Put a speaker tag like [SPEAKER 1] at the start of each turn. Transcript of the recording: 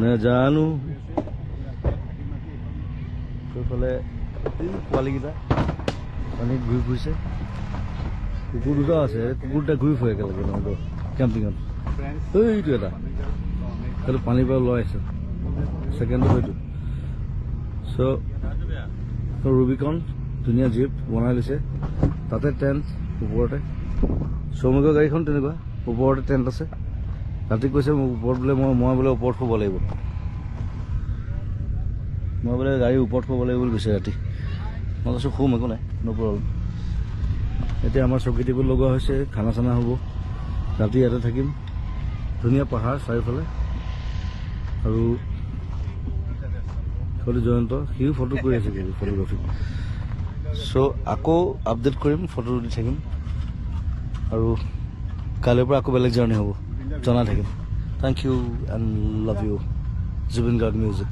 [SPEAKER 1] নাজানো সেইফালে পোৱালিকেইটা পানীত ঘূৰি ফুৰিছে কুকুৰ দুটা আছে কুকুৰ দুটা ঘূৰি ফুৰে একেলগে নহ'ব কেম্পিঙত এইটো এটা সেইটো পানীৰ পৰা লৈ আহিছে ছেকেণ্ডটো সেইটো চ' ৰুবিকন ধুনীয়া জীপ বনাই লৈছে তাতে টেণ্ট ওপৰতে শ্ৰমিকৰ গাড়ীখন তেনেকুৱা ওপৰতে টেণ্ট আছে ৰাতি কৈছে মোক ওপৰত বোলে মই বোলে ওপৰত শুব লাগিব মই বোলে গাড়ী ওপৰত শুব লাগিব বুলি কৈছে ৰাতি মই কৈছোঁ শুম একো নাই ন' প্ৰব্লেম এতিয়া আমাৰ চকী টেবুল লগোৱা হৈছে খানা চানা হ'ব ৰাতি ইয়াতে থাকিম ধুনীয়া পাহাৰ চাৰিওফালে আৰু ফটো জয়ন্ত সিও ফটো কৰি আছে ফটোগ্ৰাফী চ' আকৌ আপডেট কৰিম ফটো দি থাকিম আৰু কাইলৈৰ পৰা আকৌ বেলেগ জাৰ্ণি হ'ব জনাই থাকিম thank you and love you Zubeen Garg music